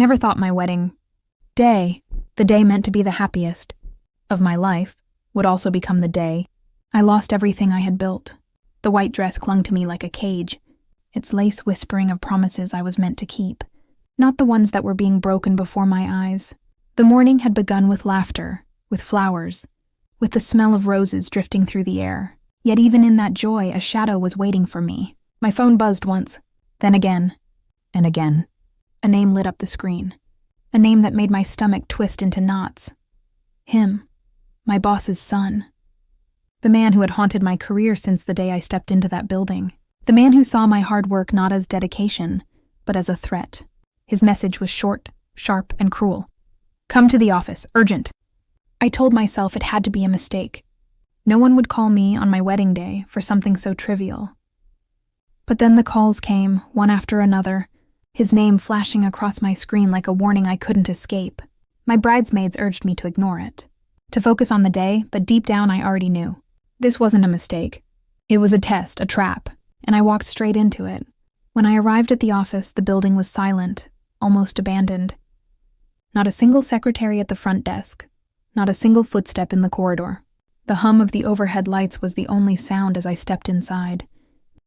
never thought my wedding day, the day meant to be the happiest of my life, would also become the day I lost everything I had built. The white dress clung to me like a cage, its lace whispering of promises I was meant to keep, not the ones that were being broken before my eyes. The morning had begun with laughter, with flowers, with the smell of roses drifting through the air. Yet even in that joy, a shadow was waiting for me. My phone buzzed once, then again, and again. A name lit up the screen. A name that made my stomach twist into knots. Him, my boss's son. The man who had haunted my career since the day I stepped into that building. The man who saw my hard work not as dedication, but as a threat. His message was short, sharp, and cruel. "Come to the office, urgent." I told myself it had to be a mistake. No one would call me on my wedding day for something so trivial. But then the calls came, one after another, his name flashing across my screen like a warning I couldn't escape. My bridesmaids urged me to ignore it, to focus on the day, but deep down I already knew. This wasn't a mistake. It was a test, a trap, and I walked straight into it. When I arrived at the office, the building was silent, almost abandoned. Not a single secretary at the front desk, not a single footstep in the corridor. The hum of the overhead lights was the only sound as I stepped inside,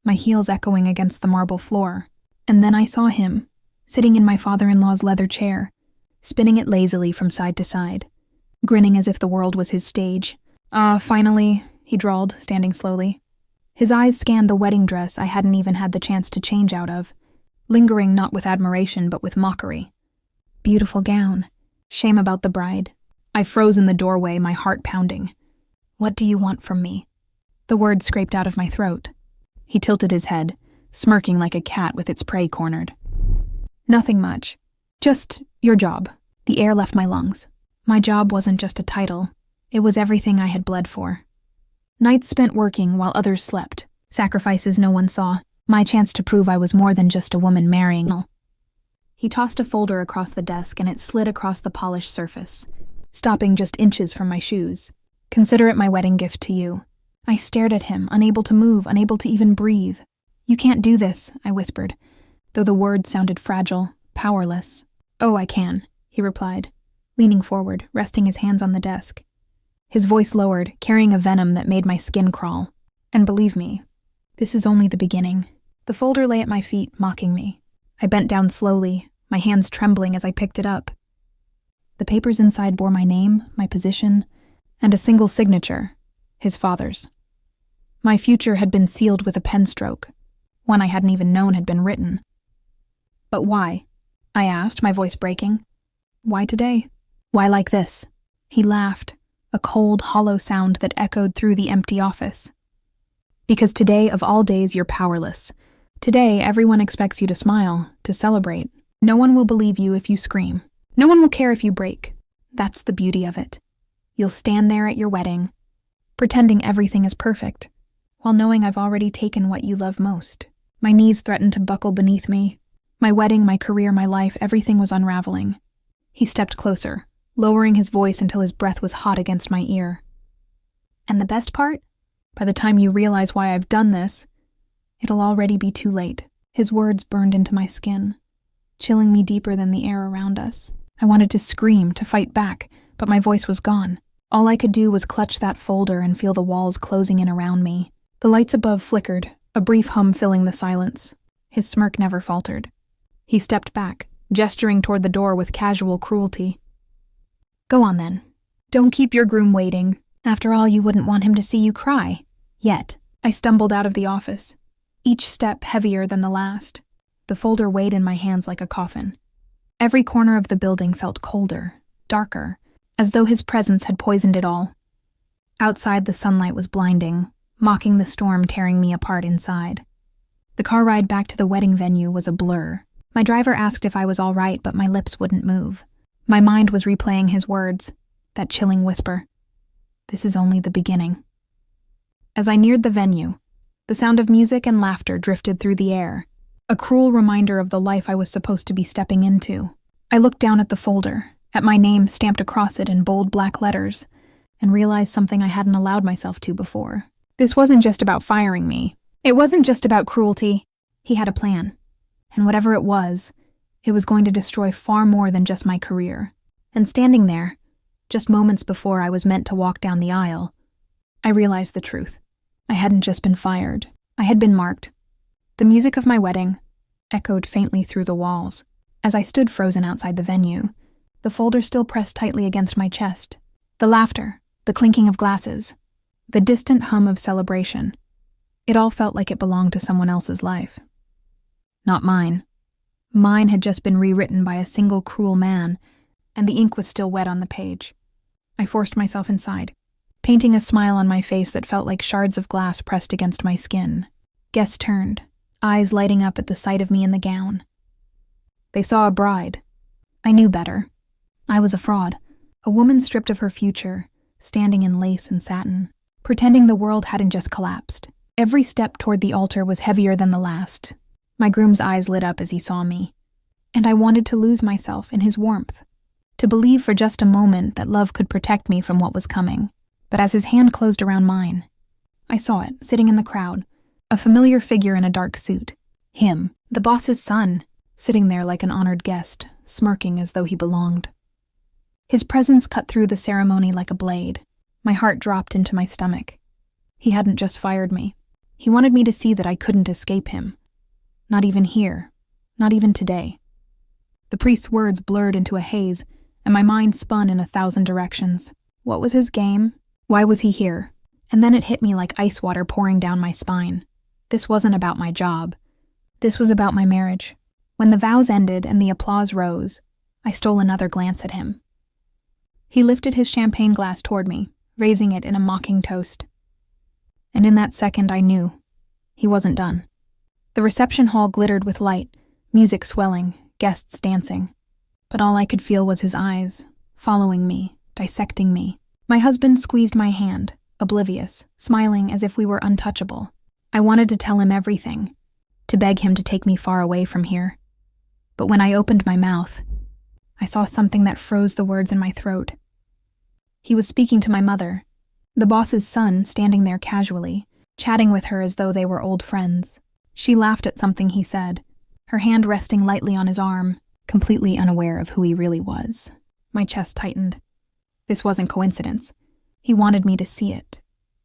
my heels echoing against the marble floor. And then I saw him, sitting in my father-in-law's leather chair, spinning it lazily from side to side, grinning as if the world was his stage. Finally," he drawled, standing slowly. His eyes scanned the wedding dress I hadn't even had the chance to change out of, lingering not with admiration but with mockery. Beautiful gown. Shame about the bride. I froze in the doorway, my heart pounding. "What do you want from me?" The words scraped out of my throat. He tilted his head, smirking like a cat with its prey cornered. "Nothing much. Just your job." The air left my lungs. My job wasn't just a title. It was everything I had bled for. Nights spent working while others slept. Sacrifices no one saw. My chance to prove I was more than just a woman marrying. He tossed a folder across the desk and it slid across the polished surface, stopping just inches from my shoes. "Consider it my wedding gift to you." I stared at him, unable to move, unable to even breathe. "You can't do this," I whispered, though the words sounded fragile, powerless. "Oh, I can," he replied, leaning forward, resting his hands on the desk. His voice lowered, carrying a venom that made my skin crawl. "And believe me, this is only the beginning." The folder lay at my feet, mocking me. I bent down slowly, my hands trembling as I picked it up. The papers inside bore my name, my position, and a single signature, his father's. My future had been sealed with a pen stroke, one I hadn't even known had been written. "But why?" I asked, my voice breaking. "Why today? Why like this?" He laughed, a cold, hollow sound that echoed through the empty office. "Because today of all days you're powerless. Today everyone expects you to smile, to celebrate. No one will believe you if you scream. No one will care if you break. That's the beauty of it. You'll stand there at your wedding, pretending everything is perfect, while knowing I've already taken what you love most." My knees threatened to buckle beneath me. My wedding, my career, my life, everything was unraveling. He stepped closer, lowering his voice until his breath was hot against my ear. "And the best part? By the time you realize why I've done this, it'll already be too late." His words burned into my skin, chilling me deeper than the air around us. I wanted to scream, to fight back, but my voice was gone. All I could do was clutch that folder and feel the walls closing in around me. The lights above flickered, a brief hum filling the silence. His smirk never faltered. He stepped back, gesturing toward the door with casual cruelty. "Go on then. Don't keep your groom waiting. After all, you wouldn't want him to see you cry. Yet." I stumbled out of the office, each step heavier than the last. The folder weighed in my hands like a coffin. Every corner of the building felt colder, darker, as though his presence had poisoned it all. Outside, the sunlight was blinding, mocking the storm tearing me apart inside. The car ride back to the wedding venue was a blur. My driver asked if I was all right, but my lips wouldn't move. My mind was replaying his words, that chilling whisper. This is only the beginning. As I neared the venue, the sound of music and laughter drifted through the air, a cruel reminder of the life I was supposed to be stepping into. I looked down at the folder, at my name stamped across it in bold black letters, and realized something I hadn't allowed myself to before. This wasn't just about firing me. It wasn't just about cruelty. He had a plan. And whatever it was It was going to destroy far more than just my career. And standing there, just moments before I was meant to walk down the aisle, I realized the truth. I hadn't just been fired. I had been marked. The music of my wedding echoed faintly through the walls. As I stood frozen outside the venue, the folder still pressed tightly against my chest. The laughter, the clinking of glasses, the distant hum of celebration. It all felt like it belonged to someone else's life. Not mine. Mine had just been rewritten by a single cruel man, and the ink was still wet on the page. I forced myself inside, painting a smile on my face that felt like shards of glass pressed against my skin. Guests turned, eyes lighting up at the sight of me in the gown. They saw a bride. I knew better. I was a fraud, a woman stripped of her future, standing in lace and satin, pretending the world hadn't just collapsed. Every step toward the altar was heavier than the last. My groom's eyes lit up as he saw me, and I wanted to lose myself in his warmth, to believe for just a moment that love could protect me from what was coming. But as his hand closed around mine, I saw it, sitting in the crowd, a familiar figure in a dark suit. Him, the boss's son, sitting there like an honored guest, smirking as though he belonged. His presence cut through the ceremony like a blade. My heart dropped into my stomach. He hadn't just fired me. He wanted me to see that I couldn't escape him. Not even here. Not even today. The priest's words blurred into a haze, and my mind spun in 1,000 directions. What was his game? Why was he here? And then it hit me like ice water pouring down my spine. This wasn't about my job. This was about my marriage. When the vows ended and the applause rose, I stole another glance at him. He lifted his champagne glass toward me, raising it in a mocking toast. And in that second I knew he wasn't done. The reception hall glittered with light, music swelling, guests dancing. But all I could feel was his eyes, following me, dissecting me. My husband squeezed my hand, oblivious, smiling as if we were untouchable. I wanted to tell him everything, to beg him to take me far away from here. But when I opened my mouth, I saw something that froze the words in my throat. He was speaking to my mother, the boss's son standing there casually, chatting with her as though they were old friends. She laughed at something he said, her hand resting lightly on his arm, completely unaware of who he really was. My chest tightened. This wasn't coincidence. He wanted me to see it,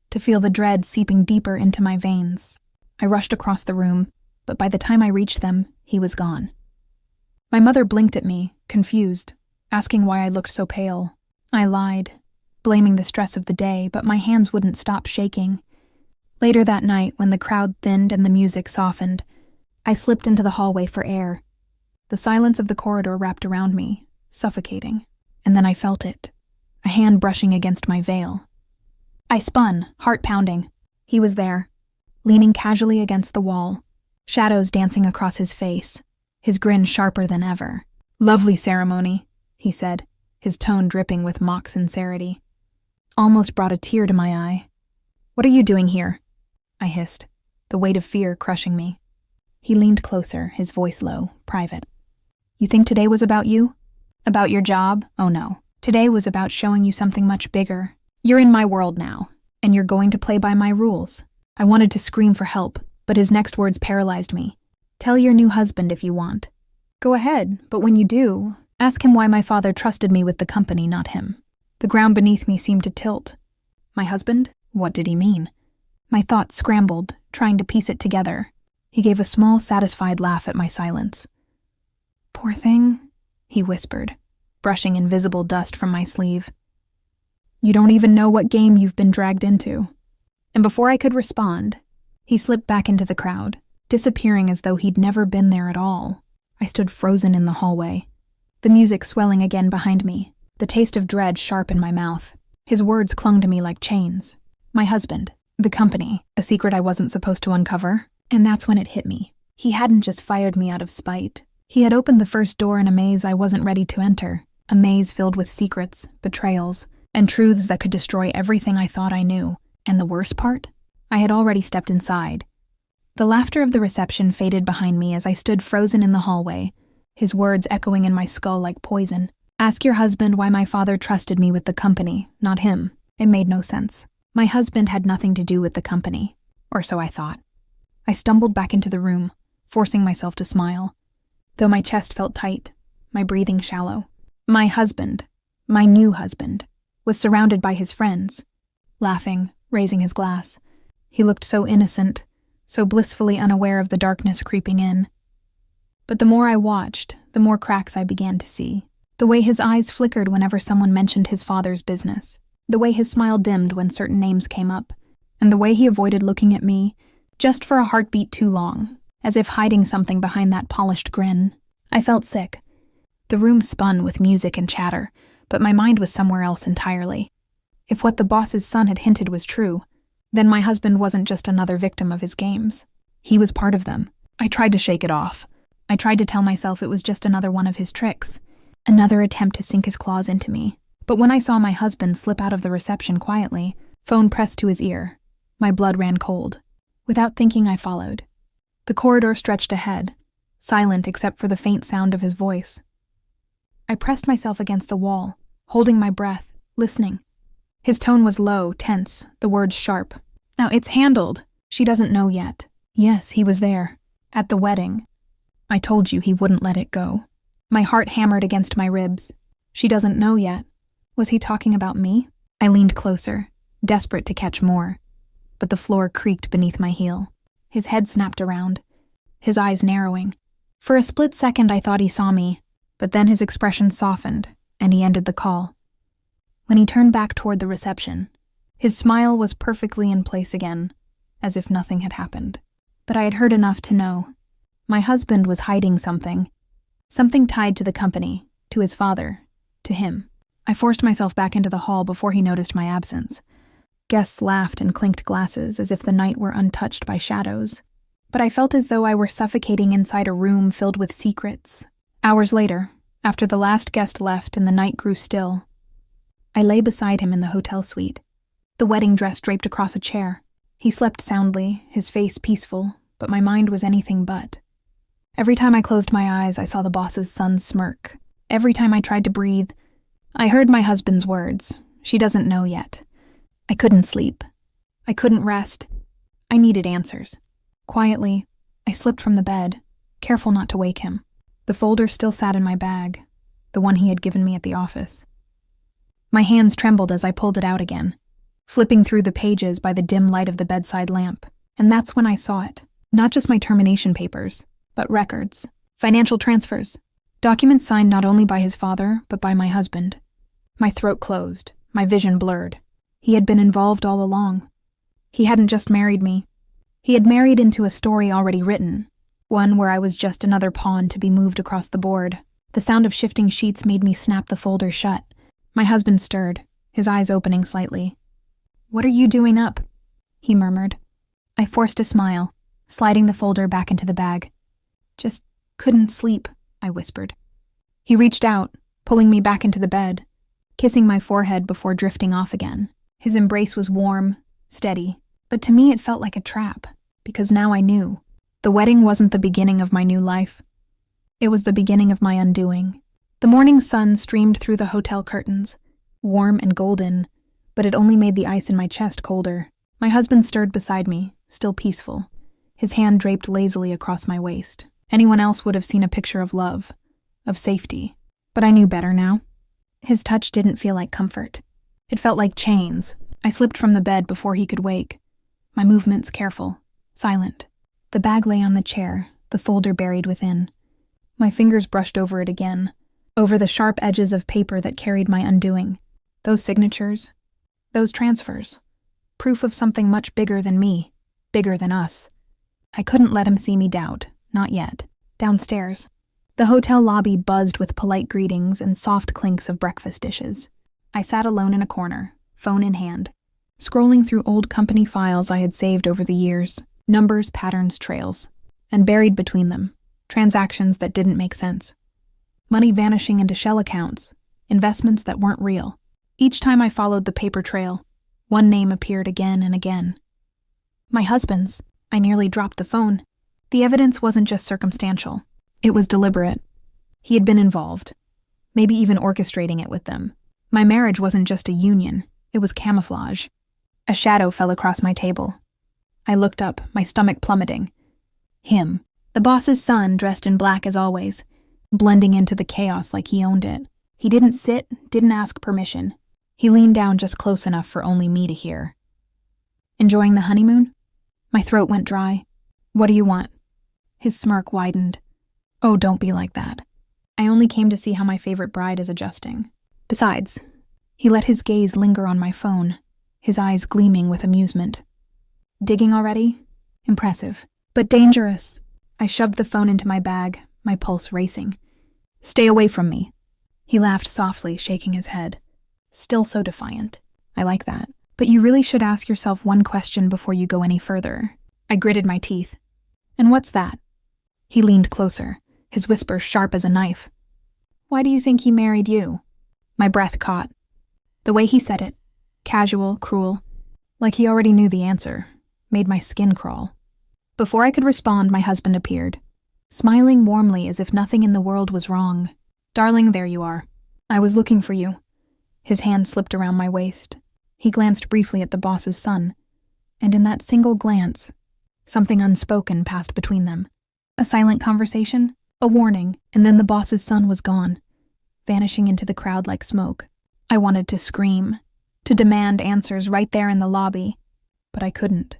to feel the dread seeping deeper into my veins. I rushed across the room, but by the time I reached them, he was gone. My mother blinked at me, confused, asking why I looked so pale. I lied, blaming the stress of the day, but my hands wouldn't stop shaking. Later that night, when the crowd thinned and the music softened, I slipped into the hallway for air. The silence of the corridor wrapped around me, suffocating, and then I felt it, a hand brushing against my veil. I spun, heart pounding. He was there, leaning casually against the wall, shadows dancing across his face, his grin sharper than ever. "Lovely ceremony," he said, his tone dripping with mock sincerity. Almost brought a tear to my eye. "What are you doing here?" I hissed, the weight of fear crushing me. He leaned closer, his voice low, private. "You think today was about you? About your job? Oh no. Today was about showing you something much bigger. You're in my world now, and you're going to play by my rules." I wanted to scream for help, but his next words paralyzed me. "Tell your new husband if you want. Go ahead, but when you do, ask him why my father trusted me with the company, not him." The ground beneath me seemed to tilt. My husband? What did he mean? My thoughts scrambled, trying to piece it together. He gave a small, satisfied laugh at my silence. "Poor thing," he whispered, brushing invisible dust from my sleeve. "You don't even know what game you've been dragged into." And before I could respond, he slipped back into the crowd, disappearing as though he'd never been there at all. I stood frozen in the hallway, the music swelling again behind me, the taste of dread sharp in my mouth. His words clung to me like chains. My husband, the company, a secret I wasn't supposed to uncover. And that's when it hit me. He hadn't just fired me out of spite. He had opened the first door in a maze I wasn't ready to enter, a maze filled with secrets, betrayals, and truths that could destroy everything I thought I knew. And the worst part? I had already stepped inside. The laughter of the reception faded behind me as I stood frozen in the hallway, his words echoing in my skull like poison. "Ask your husband why my father trusted me with the company, not him." It made no sense. My husband had nothing to do with the company, or so I thought. I stumbled back into the room, forcing myself to smile. though my chest felt tight, my breathing shallow. My husband, my new husband, was surrounded by his friends, laughing, raising his glass. He looked so innocent, so blissfully unaware of the darkness creeping in. But the more I watched, the more cracks I began to see. The way his eyes flickered whenever someone mentioned his father's business, the way his smile dimmed when certain names came up, and the way he avoided looking at me just for a heartbeat too long, as if hiding something behind that polished grin. I felt sick. The room spun with music and chatter, but my mind was somewhere else entirely. If what the boss's son had hinted was true, then my husband wasn't just another victim of his games. He was part of them. I tried to shake it off. I tried to tell myself it was just another one of his tricks, another attempt to sink his claws into me. But when I saw my husband slip out of the reception quietly, phone pressed to his ear, my blood ran cold. Without thinking, I followed. The corridor stretched ahead, silent except for the faint sound of his voice. I pressed myself against the wall, holding my breath, listening. His tone was low, tense, the words sharp. Now, it's handled. She doesn't know yet. Yes, he was there. At the wedding. I told you he wouldn't let it go. My heart hammered against my ribs. She doesn't know yet. Was he talking about me? I leaned closer, desperate to catch more. But the floor creaked beneath my heel. His head snapped around, his eyes narrowing. For a split second I thought he saw me, but then his expression softened, and he ended the call. When he turned back toward the reception, his smile was perfectly in place again, as if nothing had happened. But I had heard enough to know. My husband was hiding something. Something tied to the company, to his father, to him. I forced myself back into the hall before he noticed my absence. Guests laughed and clinked glasses as if the night were untouched by shadows. But I felt as though I were suffocating inside a room filled with secrets. Hours later, after the last guest left and the night grew still, I lay beside him in the hotel suite, the wedding dress draped across a chair. He slept soundly, his face peaceful, but my mind was anything but. Every time I closed my eyes, I saw the boss's son smirk. Every time I tried to breathe, I heard my husband's words. She doesn't know yet. I couldn't sleep. I couldn't rest. I needed answers. Quietly, I slipped from the bed, careful not to wake him. The folder still sat in my bag, the one he had given me at the office. My hands trembled as I pulled it out again, flipping through the pages by the dim light of the bedside lamp. And that's when I saw it. Not just my termination papers, but records, financial transfers, documents signed not only by his father, but by my husband. My throat closed, my vision blurred. He had been involved all along. He hadn't just married me. He had married into a story already written, one where I was just another pawn to be moved across the board. The sound of shifting sheets made me snap the folder shut. My husband stirred, his eyes opening slightly. "What are you doing up?" he murmured. I forced a smile, sliding the folder back into the bag. "Just couldn't sleep," I whispered. He reached out, pulling me back into the bed, kissing my forehead before drifting off again. His embrace was warm, steady, but to me it felt like a trap, because now I knew. The wedding wasn't the beginning of my new life. It was the beginning of my undoing. The morning sun streamed through the hotel curtains, warm and golden, but it only made the ice in my chest colder. My husband stirred beside me, still peaceful, his hand draped lazily across my waist. Anyone else would have seen a picture of love, of safety, but I knew better now. His touch didn't feel like comfort. It felt like chains. I slipped from the bed before he could wake, my movements careful, silent. The bag lay on the chair, the folder buried within. My fingers brushed over it again, over the sharp edges of paper that carried my undoing. Those signatures, those transfers, proof of something much bigger than me, bigger than us. I couldn't let him see me doubt, not yet. Downstairs, the hotel lobby buzzed with polite greetings and soft clinks of breakfast dishes. I sat alone in a corner, phone in hand, scrolling through old company files I had saved over the years, numbers, patterns, trails, and buried between them, transactions that didn't make sense. Money vanishing into shell accounts, investments that weren't real. Each time I followed the paper trail, one name appeared again and again. My husband's. I nearly dropped the phone. The evidence wasn't just circumstantial. It was deliberate. He had been involved, maybe even orchestrating it with them. My marriage wasn't just a union, it was camouflage. A shadow fell across my table. I looked up, my stomach plummeting. Him, the The boss's son, dressed in black as always, blending into the chaos like he owned it. He didn't sit, didn't ask permission. He leaned down just close enough for only me to hear. "Enjoying the honeymoon?" My throat went dry. "What do you want?" His smirk widened. "Oh, don't be like that. I only came to see how my favorite bride is adjusting. Besides," he let his gaze linger on my phone, his eyes gleaming with amusement. "Digging already? Impressive. But dangerous." I shoved the phone into my bag, my pulse racing. "Stay away from me." He laughed softly, shaking his head. Still so defiant. "I like that. But you really should ask yourself one question before you go any further." I gritted my teeth. "And what's that?" He leaned closer, his whisper sharp as a knife. "Why do you think he married you?" My breath caught. The way he said it, casual, cruel, like he already knew the answer, made my skin crawl. Before I could respond, my husband appeared, smiling warmly as if nothing in the world was wrong. "Darling, there you are. I was looking for you." His hand slipped around my waist. He glanced briefly at the boss's son, and in that single glance, something unspoken passed between them. A silent conversation, a warning, and then the boss's son was gone, vanishing into the crowd like smoke. I wanted to scream, to demand answers right there in the lobby, but I couldn't.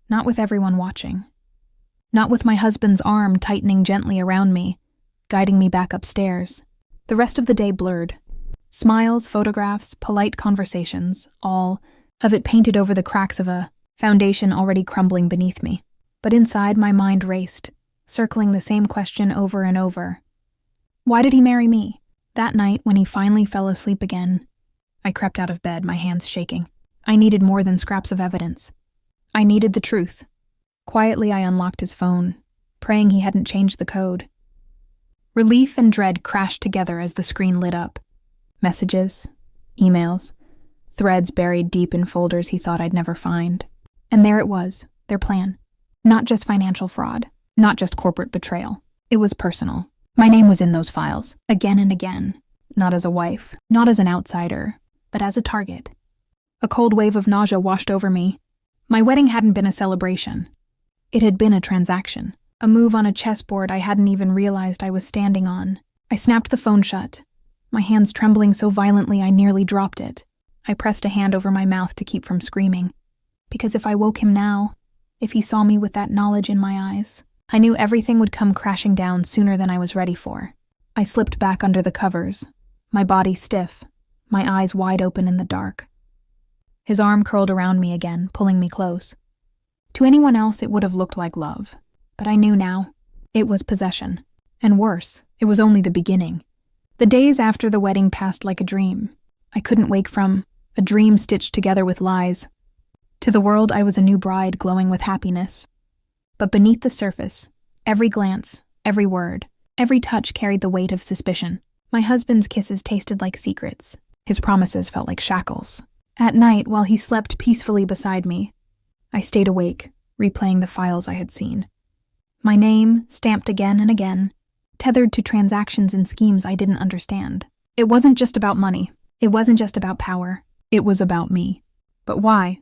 Not with everyone watching. Not with my husband's arm tightening gently around me, guiding me back upstairs. The rest of the day blurred. Smiles, photographs, polite conversations, all of it painted over the cracks of a foundation already crumbling beneath me. But inside, my mind raced, circling the same question over and over. Why did he marry me? That night, when he finally fell asleep again, I crept out of bed, my hands shaking. I needed more than scraps of evidence. I needed the truth. Quietly, I unlocked his phone, praying he hadn't changed the code. Relief and dread crashed together as the screen lit up. Messages, emails, threads buried deep in folders he thought I'd never find. And there it was, their plan. Not just financial fraud, not just corporate betrayal. It was personal. My name was in those files, again and again. Not as a wife, not as an outsider, but as a target. A cold wave of nausea washed over me. My wedding hadn't been a celebration. It had been a transaction, a move on a chessboard I hadn't even realized I was standing on. I snapped the phone shut, my hands trembling so violently I nearly dropped it. I pressed a hand over my mouth to keep from screaming, because if I woke him now, if he saw me with that knowledge in my eyes, I knew everything would come crashing down sooner than I was ready for. I slipped back under the covers, my body stiff, my eyes wide open in the dark. His arm curled around me again, pulling me close. To anyone else, it would have looked like love. But I knew now. It was possession. And worse, it was only the beginning. The days after the wedding passed like a dream. I couldn't wake from a dream stitched together with lies. To the world, I was a new bride glowing with happiness. But beneath the surface, every glance, every word, every touch carried the weight of suspicion. My husband's kisses tasted like secrets. His promises felt like shackles. At night, while he slept peacefully beside me, I stayed awake, replaying the files I had seen. My name, stamped again and again, tethered to transactions and schemes I didn't understand. It wasn't just about money. It wasn't just about power. It was about me. But why?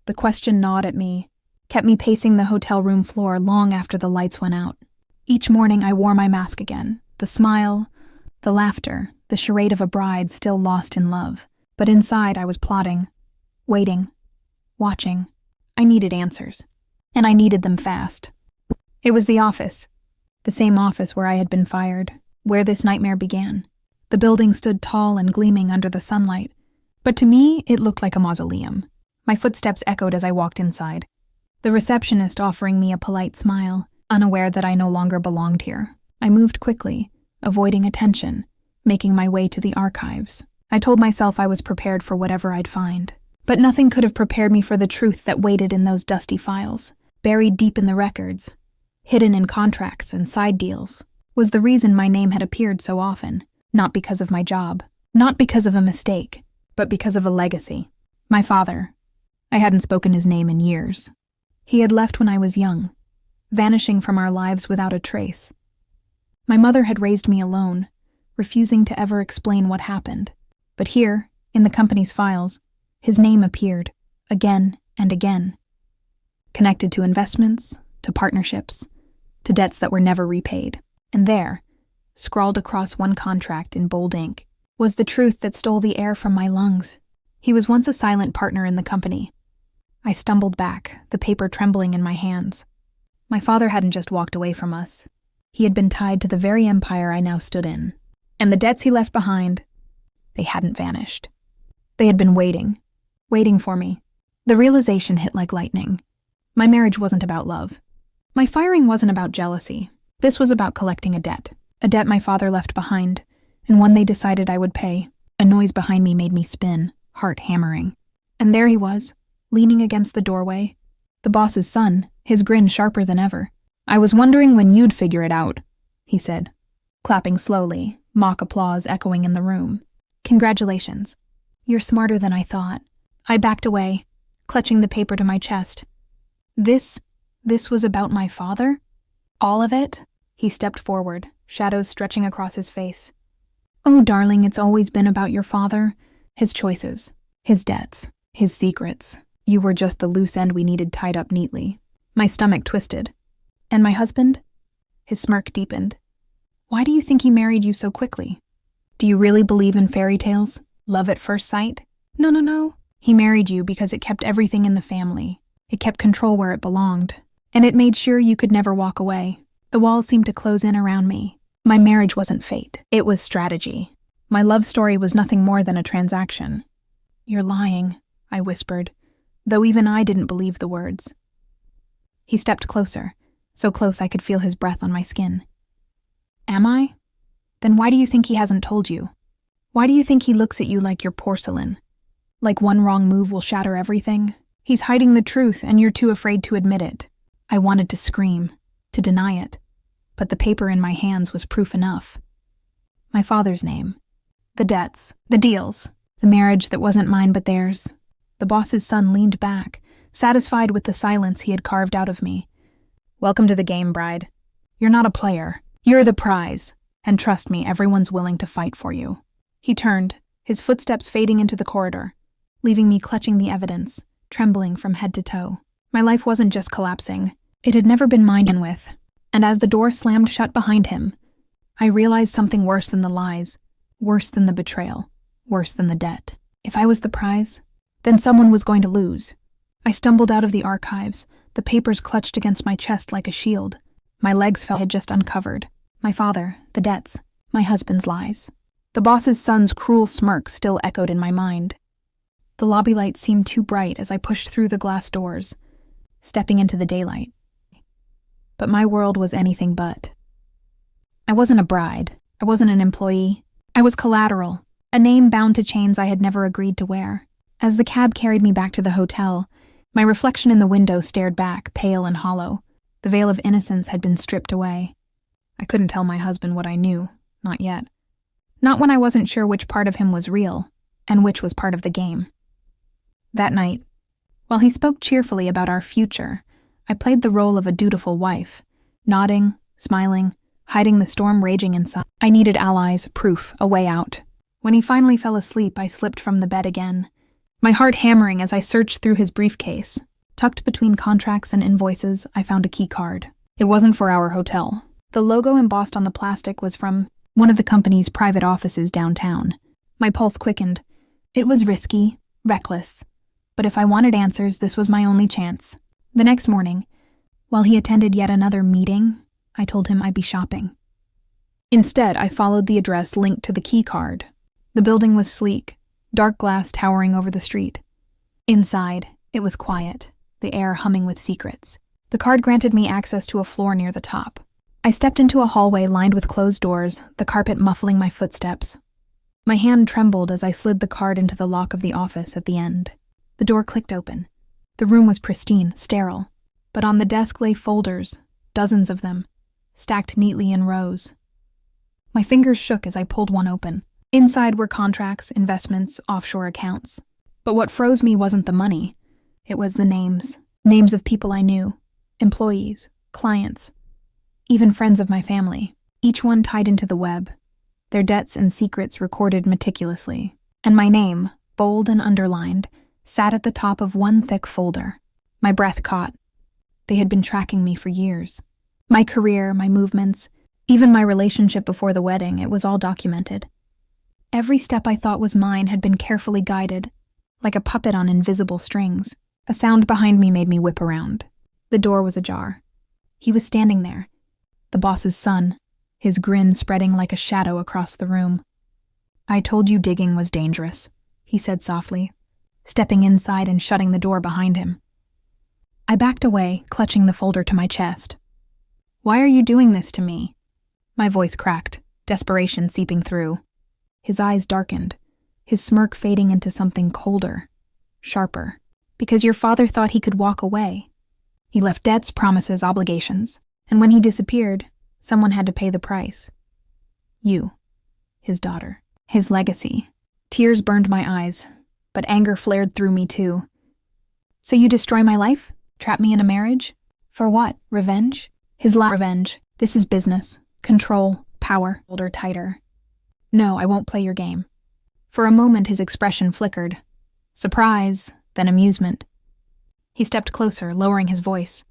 The question gnawed at me, kept me pacing the hotel room floor long after the lights went out. Each morning I wore my mask again, the smile, the laughter, the charade of a bride still lost in love. But inside I was plotting, waiting, watching. I needed answers, and I needed them fast. It was the office, the same office where I had been fired, where this nightmare began. The building stood tall and gleaming under the sunlight, but to me it looked like a mausoleum. My footsteps echoed as I walked inside, the receptionist offering me a polite smile, unaware that I no longer belonged here. I moved quickly, avoiding attention, making my way to the archives. I told myself I was prepared for whatever I'd find. But nothing could have prepared me for the truth that waited in those dusty files, buried deep in the records, hidden in contracts and side deals, was the reason my name had appeared so often, not because of my job, not because of a mistake, but because of a legacy. My father. I hadn't spoken his name in years. He had left when I was young, vanishing from our lives without a trace. My mother had raised me alone, refusing to ever explain what happened. But here, in the company's files, his name appeared, again and again. Connected to investments, to partnerships, to debts that were never repaid. And there, scrawled across one contract in bold ink, was the truth that stole the air from my lungs. He was once a silent partner in the company. I stumbled back, the paper trembling in my hands. My father hadn't just walked away from us. He had been tied to the very empire I now stood in. And the debts he left behind, they hadn't vanished. They had been waiting for me. The realization hit like lightning. My marriage wasn't about love. My firing wasn't about jealousy. This was about collecting a debt my father left behind, and one they decided I would pay. A noise behind me made me spin, heart hammering. And there he was, leaning against the doorway. The boss's son, his grin sharper than ever. "I was wondering when you'd figure it out," he said, clapping slowly, mock applause echoing in the room. "Congratulations. You're smarter than I thought." I backed away, clutching the paper to my chest. This was about my father? All of it? He stepped forward, shadows stretching across his face. "Oh, darling, it's always been about your father. His choices, his debts, his secrets. You were just the loose end we needed tied up neatly." My stomach twisted. "And my husband?" His smirk deepened. "Why do you think he married you so quickly? Do you really believe in fairy tales? Love at first sight?" No. He married you because it kept everything in the family. It kept control where it belonged. And it made sure you could never walk away. The walls seemed to close in around me. My marriage wasn't fate. It was strategy. My love story was nothing more than a transaction. "You're lying," I whispered, though even I didn't believe the words. He stepped closer, so close I could feel his breath on my skin. "Am I? Then why do you think he hasn't told you? Why do you think he looks at you like you're porcelain? Like one wrong move will shatter everything? He's hiding the truth, and you're too afraid to admit it." I wanted to scream, to deny it, but the paper in my hands was proof enough. My father's name, the debts, the deals, the marriage that wasn't mine but theirs. The boss's son leaned back, satisfied with the silence he had carved out of me. "Welcome to the game, bride. You're not a player. You're the prize. And trust me, everyone's willing to fight for you." He turned, his footsteps fading into the corridor, leaving me clutching the evidence, trembling from head to toe. My life wasn't just collapsing. It had never been mine with. And as the door slammed shut behind him, I realized something worse than the lies, worse than the betrayal, worse than the debt. If I was the prize, then someone was going to lose. I stumbled out of the archives, the papers clutched against my chest like a shield. My legs felt I had just uncovered. My father, the debts, my husband's lies. The boss's son's cruel smirk still echoed in my mind. The lobby light seemed too bright as I pushed through the glass doors, stepping into the daylight. But my world was anything but. I wasn't a bride. I wasn't an employee. I was collateral, a name bound to chains I had never agreed to wear. As the cab carried me back to the hotel, my reflection in the window stared back, pale and hollow. The veil of innocence had been stripped away. I couldn't tell my husband what I knew, not yet. Not when I wasn't sure which part of him was real, and which was part of the game. That night, while he spoke cheerfully about our future, I played the role of a dutiful wife, nodding, smiling, hiding the storm raging inside. I needed allies, proof, a way out. When he finally fell asleep, I slipped from the bed again, my heart hammering as I searched through his briefcase. Tucked between contracts and invoices, I found a key card. It wasn't for our hotel. The logo embossed on the plastic was from one of the company's private offices downtown. My pulse quickened. It was risky, reckless. But if I wanted answers, this was my only chance. The next morning, while he attended yet another meeting, I told him I'd be shopping. Instead, I followed the address linked to the key card. The building was sleek, dark glass towering over the street. Inside, it was quiet, the air humming with secrets. The card granted me access to a floor near the top. I stepped into a hallway lined with closed doors, the carpet muffling my footsteps. My hand trembled as I slid the card into the lock of the office at the end. The door clicked open. The room was pristine, sterile, but on the desk lay folders, dozens of them, stacked neatly in rows. My fingers shook as I pulled one open. Inside were contracts, investments, offshore accounts. But what froze me wasn't the money. It was the names. Names of people I knew. Employees, clients, even friends of my family. Each one tied into the web. Their debts and secrets recorded meticulously. And my name, bold and underlined, sat at the top of one thick folder. My breath caught. They had been tracking me for years. My career, my movements, even my relationship before the wedding, it was all documented. Every step I thought was mine had been carefully guided, like a puppet on invisible strings. A sound behind me made me whip around. The door was ajar. He was standing there, the boss's son, his grin spreading like a shadow across the room. "I told you digging was dangerous," he said softly, stepping inside and shutting the door behind him. I backed away, clutching the folder to my chest. "Why are you doing this to me?" My voice cracked, desperation seeping through. His eyes darkened, his smirk fading into something colder, sharper. "Because your father thought he could walk away. He left debts, promises, obligations, and when he disappeared, someone had to pay the price. You, his daughter, his legacy." Tears burned my eyes, but anger flared through me too. "So you destroy my life? Trap me in a marriage? For what? Revenge?" Revenge. This is business. Control. Power. Hold her tighter. "No, I won't play your game." For a moment his expression flickered. Surprise, then amusement. He stepped closer, lowering his voice.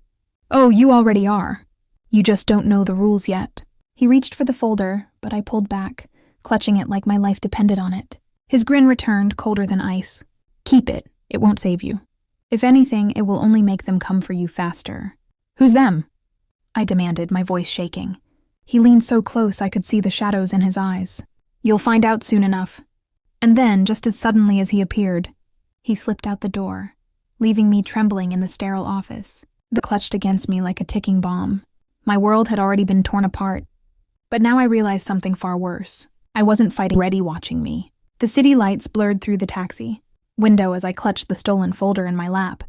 "Oh, you already are. You just don't know the rules yet." He reached for the folder, but I pulled back, clutching it like my life depended on it. His grin returned, colder than ice. "Keep it. It won't save you. If anything, it will only make them come for you faster." "Who's them?" I demanded, my voice shaking. He leaned so close I could see the shadows in his eyes. "You'll find out soon enough." And then, just as suddenly as he appeared, he slipped out the door, leaving me trembling in the sterile office. The clutched against me like a ticking bomb. My world had already been torn apart. But now I realized something far worse. I wasn't fighting Reddy watching me. The city lights blurred through the taxi window as I clutched the stolen folder in my lap,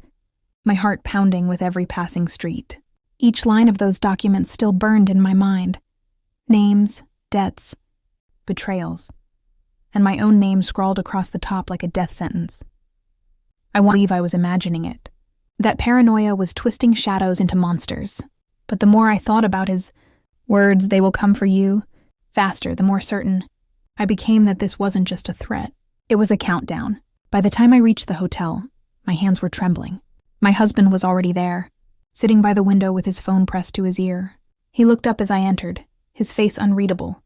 my heart pounding with every passing street. Each line of those documents still burned in my mind. Names, debts, betrayals, and my own name scrawled across the top like a death sentence. I won't believe I was imagining it. That paranoia was twisting shadows into monsters. But the more I thought about his words, "They will come for you," faster, the more certain I became that this wasn't just a threat. It was a countdown. By the time I reached the hotel, my hands were trembling. My husband was already there, sitting by the window with his phone pressed to his ear. He looked up as I entered, his face unreadable.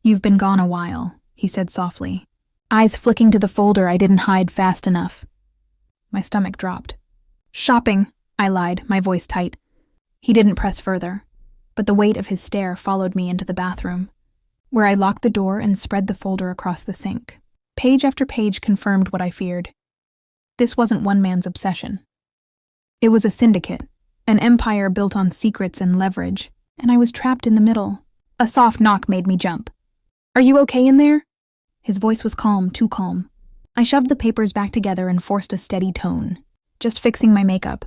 "You've been gone a while," he said softly, eyes flicking to the folder I didn't hide fast enough. My stomach dropped. "Shopping," I lied, my voice tight. He didn't press further, but the weight of his stare followed me into the bathroom, where I locked the door and spread the folder across the sink. Page after page confirmed what I feared. This wasn't one man's obsession. It was a syndicate, an empire built on secrets and leverage, and I was trapped in the middle. A soft knock made me jump. "Are you okay in there?" His voice was calm, too calm. I shoved the papers back together and forced a steady tone, just fixing my makeup.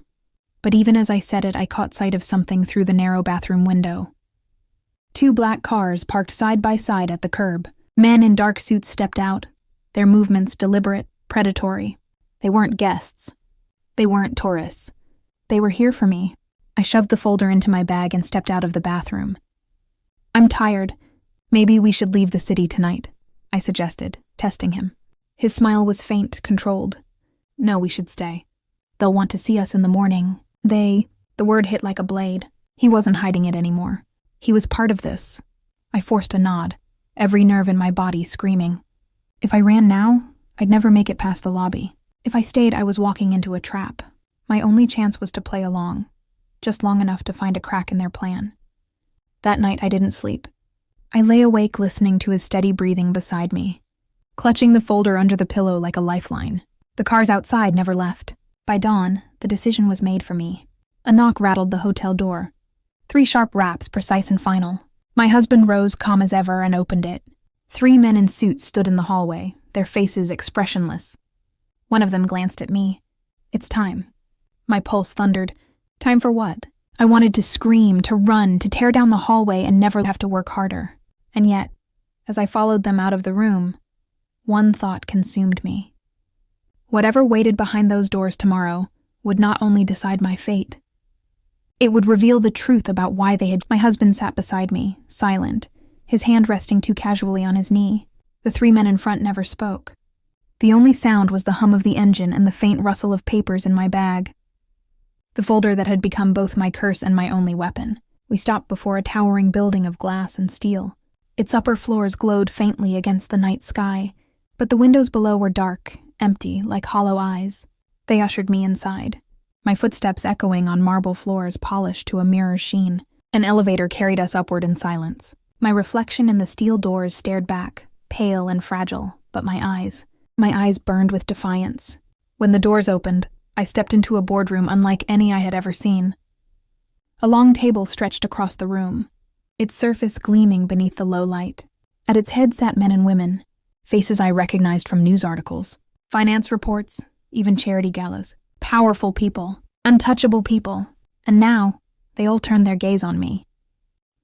But even as I said it, I caught sight of something through the narrow bathroom window. 2 black cars parked side by side at the curb. Men in dark suits stepped out, their movements deliberate, predatory. They weren't guests. They weren't tourists. They were here for me. I shoved the folder into my bag and stepped out of the bathroom. "I'm tired. Maybe we should leave the city tonight," I suggested, testing him. His smile was faint, controlled. "No, we should stay. They'll want to see us in the morning." The word hit like a blade. He wasn't hiding it anymore. He was part of this. I forced a nod, every nerve in my body screaming. If I ran now, I'd never make it past the lobby. If I stayed, I was walking into a trap. My only chance was to play along, just long enough to find a crack in their plan. That night, I didn't sleep. I lay awake listening to his steady breathing beside me, clutching the folder under the pillow like a lifeline. The cars outside never left. By dawn, the decision was made for me. A knock rattled the hotel door. 3 sharp raps, precise and final. My husband rose, calm as ever, and opened it. 3 men in suits stood in the hallway, their faces expressionless. One of them glanced at me. "It's time." My pulse thundered. Time for what? I wanted to scream, to run, to tear down the hallway and never have to work harder. And yet, as I followed them out of the room, one thought consumed me. Whatever waited behind those doors tomorrow would not only decide my fate, it would reveal the truth about why they had. My husband sat beside me, silent, his hand resting too casually on his knee. The 3 men in front never spoke. The only sound was the hum of the engine and the faint rustle of papers in my bag. The folder that had become both my curse and my only weapon. We stopped before a towering building of glass and steel. Its upper floors glowed faintly against the night sky, but the windows below were dark, empty, like hollow eyes. They ushered me inside, my footsteps echoing on marble floors polished to a mirror's sheen. An elevator carried us upward in silence. My reflection in the steel doors stared back, pale and fragile, but my eyes burned with defiance. When the doors opened, I stepped into a boardroom unlike any I had ever seen. A long table stretched across the room, its surface gleaming beneath the low light. At its head sat men and women, faces I recognized from news articles, finance reports, even charity galas. Powerful people, untouchable people, and now they all turned their gaze on me.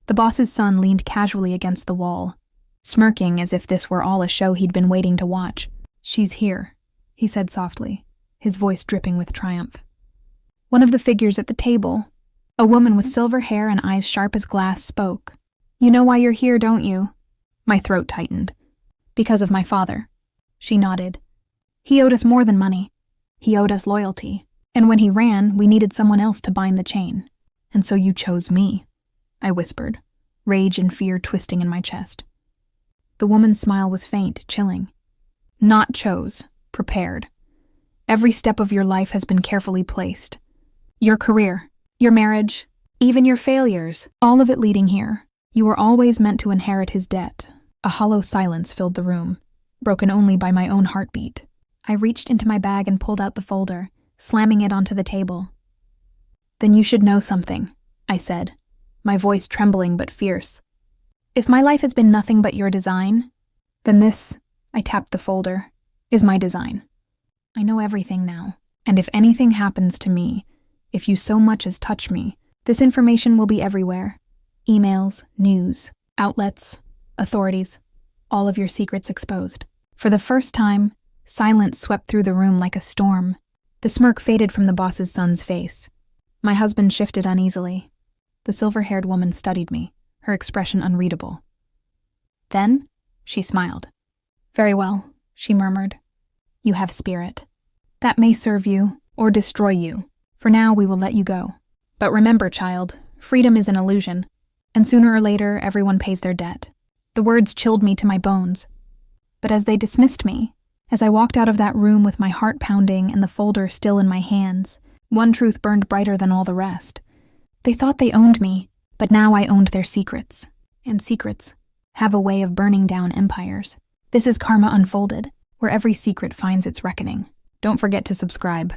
The boss's son leaned casually against the wall, smirking as if this were all a show he'd been waiting to watch. "She's here," he said softly, his voice dripping with triumph. One of the figures at the table, a woman with silver hair and eyes sharp as glass, spoke. "You know why you're here, don't you?" My throat tightened. "Because of my father." She nodded. "He owed us more than money. He owed us loyalty. And when he ran, we needed someone else to bind the chain. And so you chose me," I whispered, rage and fear twisting in my chest. The woman's smile was faint, chilling. "Not chose, prepared. Every step of your life has been carefully placed. Your career, your marriage, even your failures, all of it leading here. You were always meant to inherit his debt." A hollow silence filled the room, broken only by my own heartbeat. I reached into my bag and pulled out the folder, slamming it onto the table. "Then you should know something," I said, my voice trembling but fierce. "If my life has been nothing but your design, then this," I tapped the folder, "is my design. I know everything now, and if anything happens to me, if you so much as touch me, this information will be everywhere. Emails, news, outlets, authorities, all of your secrets exposed." For the first time, silence swept through the room like a storm. The smirk faded from the boss's son's face. My husband shifted uneasily. The silver-haired woman studied me, her expression unreadable. "Then?" she smiled. "Very well," she murmured. "You have spirit. That may serve you, or destroy you. For now, we will let you go. But remember, child, freedom is an illusion, and sooner or later, everyone pays their debt." The words chilled me to my bones. But as they dismissed me, as I walked out of that room with my heart pounding and the folder still in my hands, one truth burned brighter than all the rest. They thought they owned me, but now I owned their secrets. And secrets have a way of burning down empires. This is Karma Unfolded, where every secret finds its reckoning. Don't forget to subscribe.